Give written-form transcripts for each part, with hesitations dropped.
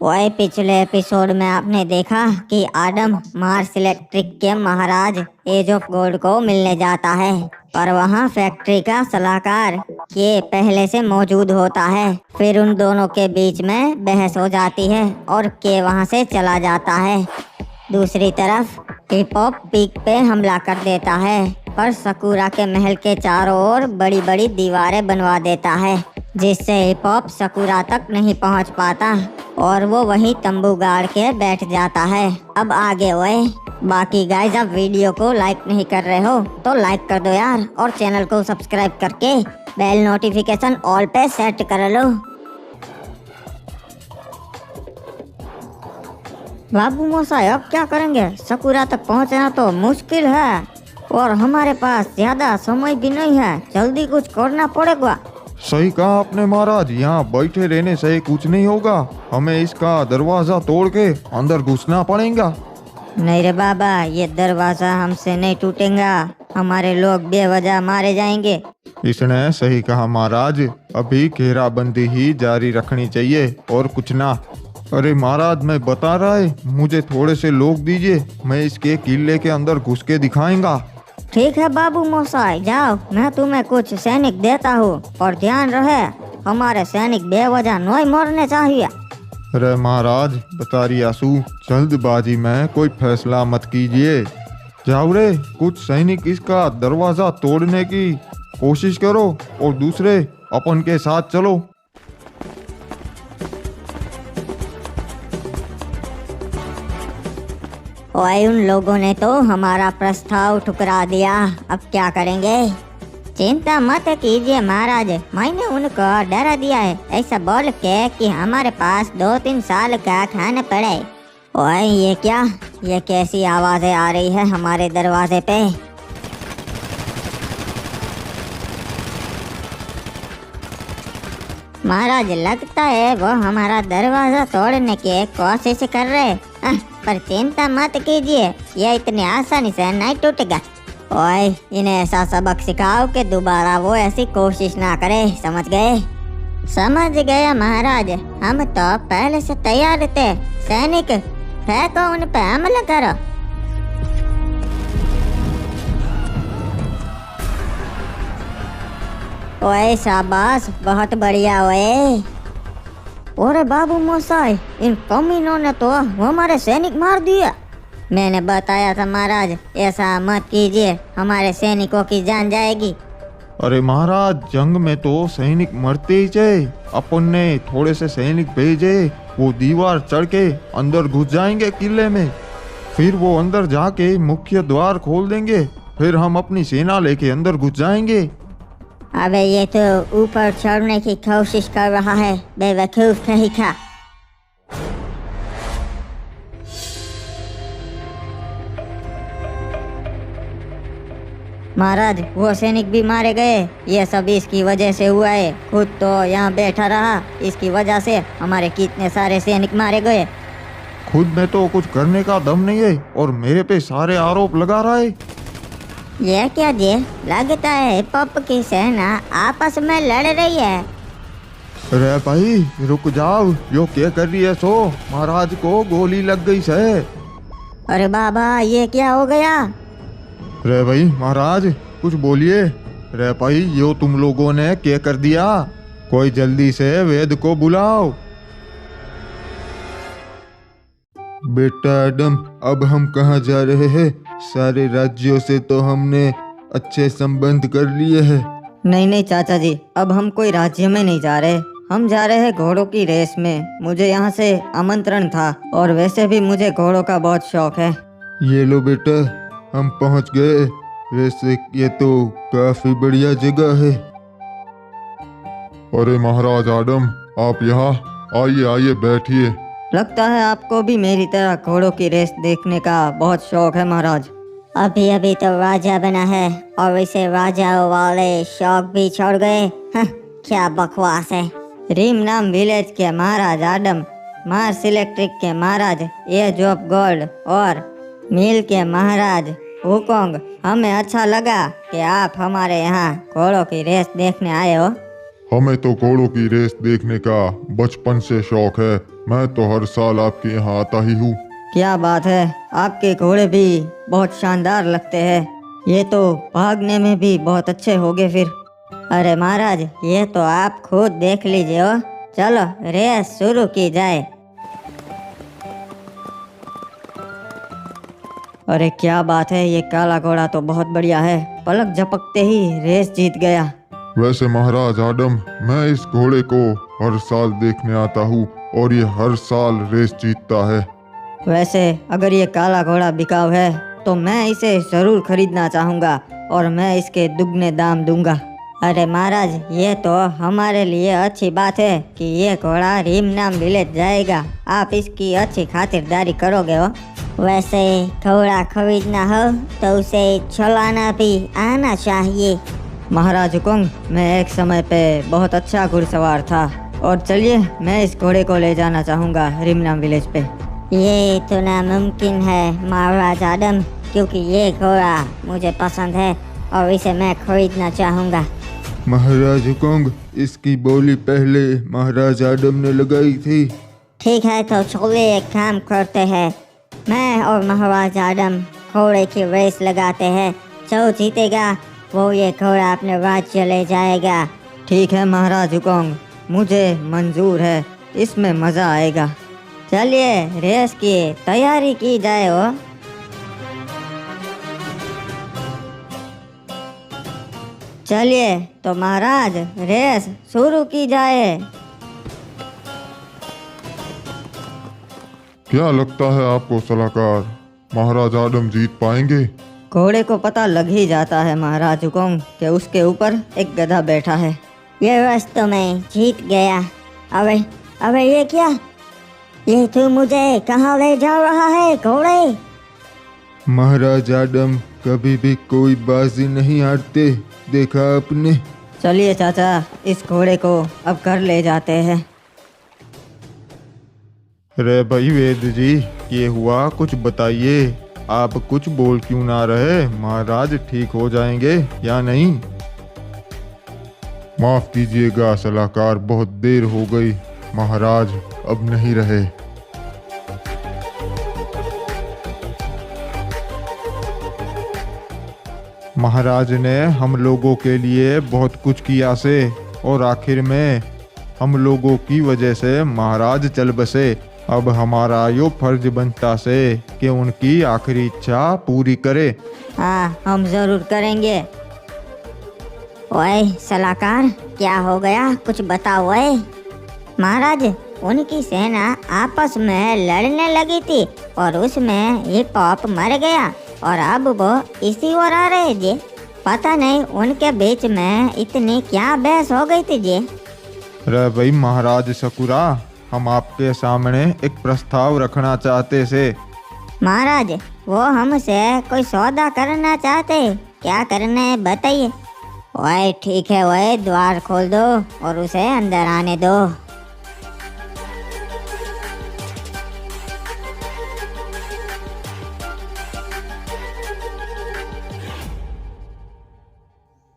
वही पिछले एपिसोड में आपने देखा कि आदम मार्स इलेक्ट्रिक के महाराज एज ऑफ गोल्ड को मिलने जाता है, पर वहाँ फैक्ट्री का सलाहकार के पहले से मौजूद होता है। फिर उन दोनों के बीच में बहस हो जाती है और के वहाँ से चला जाता है। दूसरी तरफ हिप हॉप पीक पे हमला कर देता है, पर सकूरा के महल के चारों ओर बड़ी बड़ी दीवारें बनवा देता है, जिससे हिप हॉप सकूरा तक नहीं पहुंच पाता और वो वहीं तंबू गाड़ के बैठ जाता है। अब आगे हुए बाकी गाइस, अब वीडियो को लाइक नहीं कर रहे हो तो लाइक कर दो यार, और चैनल को सब्सक्राइब करके बेल नोटिफिकेशन ऑल पे सेट कर लो। बाबू मोसाई अब क्या करेंगे? सकूरा तक पहुंचना तो मुश्किल है और हमारे पास ज्यादा समय भी नहीं है, जल्दी कुछ करना पड़ेगा। सही कहा आपने महाराज, यहाँ बैठे रहने से कुछ नहीं होगा, हमें इसका दरवाजा तोड़ के अंदर घुसना पड़ेगा। नहीं रे बाबा, ये दरवाजा हमसे नहीं टूटेगा, हमारे लोग बेवजह मारे जाएंगे। इसने सही कहा महाराज, अभी घेराबंदी ही जारी रखनी चाहिए और कुछ ना। अरे महाराज, मैं बता रहा है, मुझे थोड़े से लोग दीजिए, मैं इसके किले के अंदर घुस के दिखाएंगा। ठीक है बाबू मोसाई, जाओ, मैं तुम्हें कुछ सैनिक देता हूँ, और ध्यान रहे हमारे सैनिक बेवजह नहीं मरने चाहिए। अरे महाराज, बता रही आसू, जल्दबाजी में कोई फैसला मत कीजिए। जाओ रे, कुछ सैनिक इसका दरवाजा तोड़ने की कोशिश करो और दूसरे अपन के साथ चलो। और उन लोगों ने तो हमारा प्रस्ताव ठुकरा दिया, अब क्या करेंगे? चिंता मत कीजिए महाराज, मैंने उनको डरा दिया है, ऐसा बोल के कि हमारे पास 2-3 साल का खाना पड़े। ओए ये क्या, ये कैसी आवाजें आ रही है हमारे दरवाजे पे? महाराज, लगता है वो हमारा दरवाजा तोड़ने की कोशिश कर रहे, पर चिंता मत कीजिए, ये इतनी आसानी से नहीं टूटेगा। ओए, इन्हें ऐसा सबक सिखाओ कि दोबारा वो ऐसी कोशिश ना करे, समझ गए? समझ गया महाराज, हम तो पहले से तैयार थे। सैनिक, फेंको उन पे हमला करो। ओए शाबाश, बहुत बढ़िया। ओए अरे बाबू मोसाई, इन कमीनों ने तो हमारे सैनिक मार दिया। मैंने बताया था महाराज, ऐसा मत कीजिए, हमारे सैनिकों की जान जाएगी। अरे महाराज, जंग में तो सैनिक मरते ही जाए, अपन ने थोड़े से सैनिक भेजे, वो दीवार चढ़ के अंदर घुस जाएंगे किले में, फिर वो अंदर जाके मुख्य द्वार खोल देंगे, फिर हम अपनी सेना लेके अंदर घुस जाएंगे। अबे ये तो ऊपर चढ़ने की कोशिश कर रहा है, बेवकूफ कहीं का। महाराज, वो सैनिक भी मारे गए, ये सब इसकी वजह से हुआ है, खुद तो यहाँ बैठा रहा, इसकी वजह से हमारे कितने सारे सैनिक मारे गए। खुद में तो कुछ करने का दम नहीं है और मेरे पे सारे आरोप लगा रहा है। ये क्या जी, लगता है हिप हॉप की सेना आपस में लड़ रही है। अरे भाई रुक जाओ, यो क्या कर रही है? सो महाराज को गोली लग गई से। अरे बाबा, ये क्या हो गया? रे भाई महाराज, कुछ बोलिए। रे भाई, यो तुम लोगों ने क्या कर दिया? कोई जल्दी से वेद को बुलाओ। बेटा आदम, अब हम कहाँ जा रहे हैं? सारे राज्यों से तो हमने अच्छे संबंध कर लिए हैं। नहीं नहीं चाचा जी, अब हम कोई राज्य में नहीं जा रहे, हम जा रहे हैं घोड़ों की रेस में। मुझे यहाँ से आमंत्रण था और वैसे भी मुझे घोड़ों का बहुत शौक है। ये लो बेटा, हम पहुँच गए। वैसे ये तो काफी बढ़िया जगह है। अरे महाराज आदम, आप यहाँ आइए, आइए बैठिए। लगता है आपको भी मेरी तरह घोड़ों की रेस देखने का बहुत शौक है महाराज। अभी अभी तो राजा बना है और इसे राजाओं वाले शौक भी छोड़ गए। क्या बकवास है। रीम नाम विलेज के महाराज आदम, मार्स इलेक्ट्रिक के महाराज एज ऑफ गोल्ड और मिल के महाराज हुकोंग, हमें अच्छा लगा कि आप हमारे यहाँ घोड़ों की रेस देखने आए हो। हमें तो घोड़ों की रेस देखने का बचपन से शौक है। मैं तो हर साल आपके यहाँ आता ही हूँ। क्या बात है, आपके घोड़े भी बहुत शानदार लगते हैं। ये तो भागने में भी बहुत अच्छे होंगे फिर। अरे महाराज, ये तो आप खुद देख लीजिए हो। चलो रेस शुरू की जाए। अरे क्या बात है, ये काला घोड़ा तो बहुत बढ़िया है। पलक झपकते ही रेस जीत गया। वैसे महाराज आडम, मैं इस घोड़े को हर साल देखने आता हूँ और ये हर साल रेस जीतता है। वैसे अगर ये काला घोड़ा बिकाऊ है तो मैं इसे जरूर खरीदना चाहूँगा और मैं इसके दुगने दाम दूंगा। अरे महाराज, ये तो हमारे लिए अच्छी बात है कि ये घोड़ा रीमनाम विलेज जाएगा। आप इसकी अच्छी खातिरदारी करोगे हो। वैसे घोड़ा खरीदना हो तो उसे चलाना भी आना चाहिए। महाराज हुकुम, मैं एक समय पे बहुत अच्छा घुड़सवार था और चलिए मैं इस घोड़े को ले जाना चाहूँगा रीमनाम विलेज पे। ये तो नामुमकिन है महाराज आदम, क्योंकि ये घोड़ा मुझे पसंद है और इसे मैं खरीदना चाहूँगा। महाराज हुकुम, इसकी बोली पहले महाराज आडम ने लगाई थी। ठीक है, तो चलिए एक काम करते हैं। मैं और महाराज आदम घोड़े की रेस लगाते हैं। जो जीतेगा वो ये घोड़ा अपने राज्य ले जाएगा। ठीक है महाराज हुकुम, मुझे मंजूर है, इसमें मज़ा आएगा। चलिए रेस की तैयारी की जाए हो। चलिए तो महाराज रेस शुरू की जाए। क्या लगता है आपको सलाहकार, महाराज आडम जीत पाएंगे? घोड़े को पता लग ही जाता है महाराज हुकुम कि उसके ऊपर एक गधा बैठा है। ये रेस तो मैं जीत गया। अबे अबे ये क्या? ये तू मुझे कहाँ ले जा रहा है घोड़े? महाराज आडम कभी भी कोई बाजी नहीं हारते, देखा आपने। चलिए चाचा, इस घोड़े को अब घर ले जाते हैं। रे भाई वेद जी, ये हुआ कुछ बताइए। आप कुछ बोल क्यों ना रहे? महाराज ठीक हो जाएंगे या नहीं? माफ कीजिएगा सलाहकार, बहुत देर हो गई। महाराज अब नहीं रहे। महाराज ने हम लोगों के लिए बहुत कुछ किया से, और आखिर में हम लोगों की वजह से महाराज चल बसे। अब हमारा यो फर्ज बनता से कि उनकी आखिरी इच्छा पूरी करे। हाँ, हम जरूर करेंगे। ओए सलाहकार, क्या हो गया? कुछ बताओ। ओए महाराज, उनकी सेना आपस में लड़ने लगी थी और उसमें ये पॉप मर गया और अब वो इसी ओर आ रहे जी। पता नहीं उनके बीच में इतनी क्या बहस हो गई थी जी। रे भाई महाराज सकुरा, हम आपके सामने एक प्रस्ताव रखना चाहते से। महाराज, वो हमसे कोई सौदा करना चाहते। क्या करना है बताइए। ओए ठीक है, ओए द्वार खोल दो और उसे अंदर आने दो।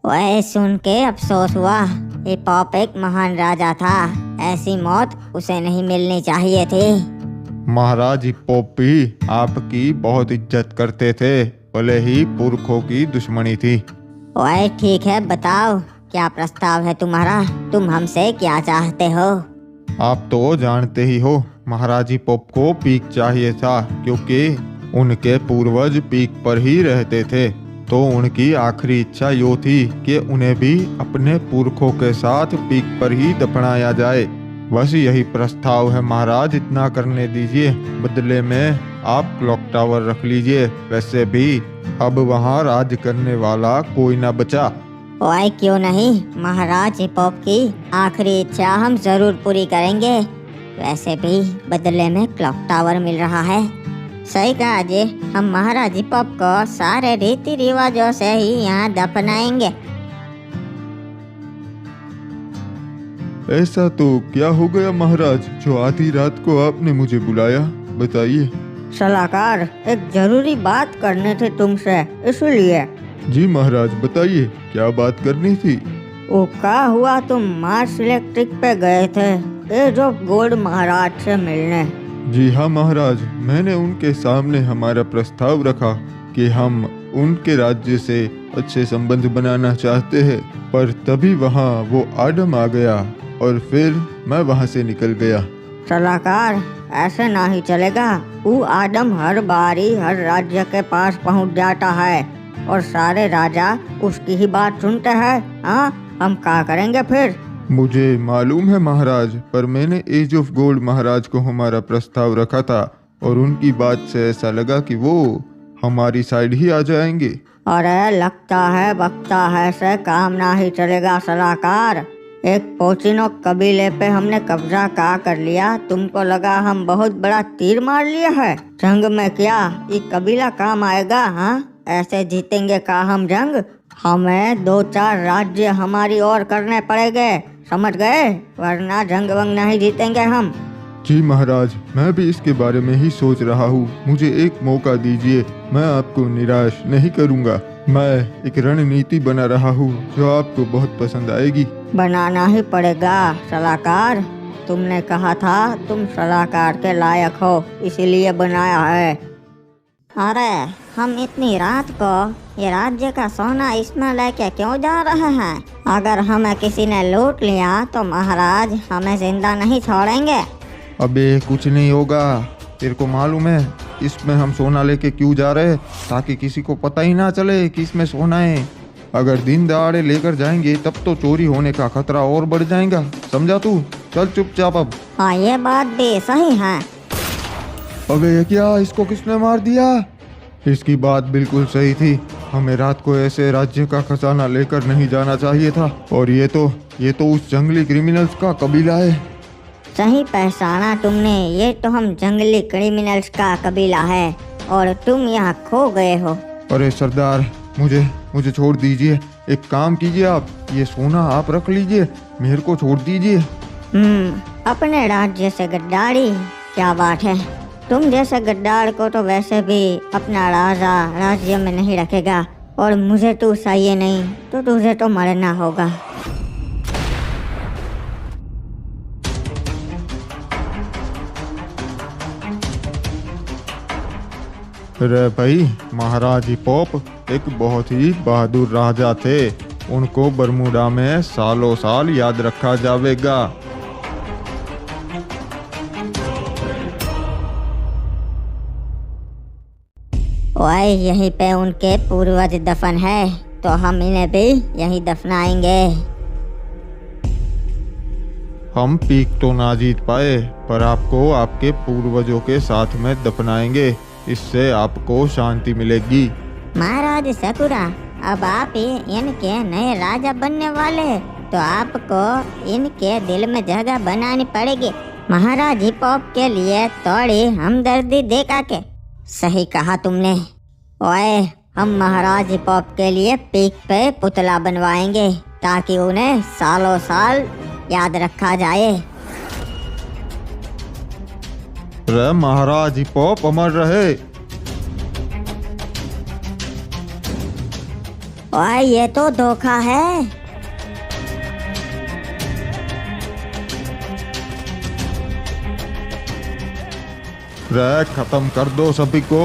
ओए सुन के अफसोस हुआ। ये पॉप एक महान राजा था, ऐसी मौत उसे नहीं मिलनी चाहिए थी। महाराज पोपी आपकी बहुत इज्जत करते थे, भले ही पुरखों की दुश्मनी थी। ओए ठीक है, बताओ क्या प्रस्ताव है तुम्हारा? तुम हमसे क्या चाहते हो? आप तो जानते ही हो, महाराजी पोप को पीक चाहिए था, क्योंकि उनके पूर्वज पीक पर ही रहते थे। तो उनकी आखिरी इच्छा यो थी कि उन्हें भी अपने पुरखों के साथ पीक पर ही दफनाया जाए। बस यही प्रस्ताव है महाराज, इतना करने दीजिए। बदले में आप क्लॉक टावर रख लीजिए। वैसे भी अब वहाँ राज करने वाला कोई ना बचा। ओए क्यों नहीं, महाराज हिपोप की आखिरी इच्छा हम जरूर पूरी करेंगे। वैसे भी बदले में क्लॉक टावर मिल रहा है। सही कहा जी, हम महाराज हिपोप को सारे रीति रिवाजों से ही यहाँ दफनाएंगे। ऐसा तो क्या हो गया महाराज, जो आधी रात को आपने मुझे बुलाया? बताइए। सलाहकार, एक जरूरी बात करनी थी तुमसे, इसलिए। जी महाराज बताइए, क्या बात करनी थी? वो क्या हुआ, तुम मार्स इलेक्ट्रिक पे गए थे एज ऑफ गोल्ड महाराज से मिलने। जी हाँ महाराज, मैंने उनके सामने हमारा प्रस्ताव रखा कि हम उनके राज्य से अच्छे संबंध बनाना चाहते हैं, पर तभी वहाँ वो आडम आ गया और फिर मैं वहाँ से निकल गया। सलाहकार, ऐसे ना ही चलेगा। वो आदम हर बारी हर राज्य के पास पहुंच जाता है और सारे राजा उसकी ही बात सुनते हैं। हाँ, हम क्या करेंगे फिर? मुझे मालूम है महाराज, पर मैंने एज ऑफ गोल्ड महाराज को हमारा प्रस्ताव रखा था और उनकी बात से ऐसा लगा कि वो हमारी साइड ही आ जाएंगे। अरे लगता है बकता है से काम ना ही चलेगा सलाहकार। एक पोचिनो कबीले पे हमने कब्जा का कर लिया, तुमको लगा हम बहुत बड़ा तीर मार लिए है? जंग में क्या ये कबीला काम आएगा? हाँ, ऐसे जीतेंगे का हम जंग? हमें 2-4 राज्य हमारी ओर करने पड़ेंगे, समझ गए? वरना जंग वंग नहीं जीतेंगे हम। जी महाराज, मैं भी इसके बारे में ही सोच रहा हूँ। मुझे एक मौका दीजिए, मैं आपको निराश नहीं करूँगा। मैं एक रणनीति बना रहा हूँ जो आपको बहुत पसंद आएगी। बनाना ही पड़ेगा सलाहकार। तुमने कहा था तुम सलाहकार के लायक हो, इसीलिए बनाया है। अरे हम इतनी रात को ये राज्य का सोना इसमें लेके क्यों जा रहे हैं? अगर हमें किसी ने लूट लिया तो महाराज हमें जिंदा नहीं छोड़ेंगे। अबे कुछ नहीं होगा, तेरे को मालूम है इसमें हम सोना लेके क्यों जा रहे हैं? ताकि किसी को पता ही ना चले कि इसमें सोना है। अगर दिन दहाड़े लेकर जाएंगे तब तो चोरी होने का खतरा और बढ़ जाएगा, समझा तू? चल चुपचाप अब। हाँ, ये बात भी सही है। अबे ये क्या, इसको किसने मार दिया? इसकी बात बिल्कुल सही थी, हमें रात को ऐसे राज्य का खजाना लेकर नहीं जाना चाहिए था। और ये तो उस जंगली क्रिमिनल्स का कबीला है। सही पहचाना तुमने, ये तो हम जंगली क्रिमिनल्स का कबीला है और तुम यहाँ खो गए हो। अरे सरदार, मुझे छोड़ दीजिए। एक काम कीजिए, आप ये सोना आप रख लीजिए, मेरे को छोड़ दीजिए। अपने राज्य से गद्दारी, क्या बात है? तुम जैसे गद्दार को तो वैसे भी अपना राजा राज्य में नहीं रखेगा, और मुझे तू चाहिए नहीं तो तुझे तो मरना होगा। अरे भाई, महाराज हिपोप एक बहुत ही बहादुर राजा थे। उनको बरमूडा में सालों साल याद रखा जाएगा। ओए, यहीं पे उनके पूर्वज दफन है, तो हम इन्हें भी यहीं दफनाएंगे। हम पीक तो ना जीत पाए, पर आपको आपके पूर्वजों के साथ में दफनाएंगे। इससे आपको शांति मिलेगी। महाराज सकुरा, अब आप ही इनके नए राजा बनने वाले, तो आपको इनके दिल में जगह बनानी पड़ेगी। महाराज हिपोप के लिए थोड़ी हमदर्दी देखा के। सही कहा तुमने। ओए, हम महाराज हिपोप के लिए पीक पे पुतला बनवाएंगे ताकि उन्हें सालों साल याद रखा जाए। रे महाराज हिपोप अमर रहे। ओए, ये तो धोखा है। रे खत्म कर दो सभी को।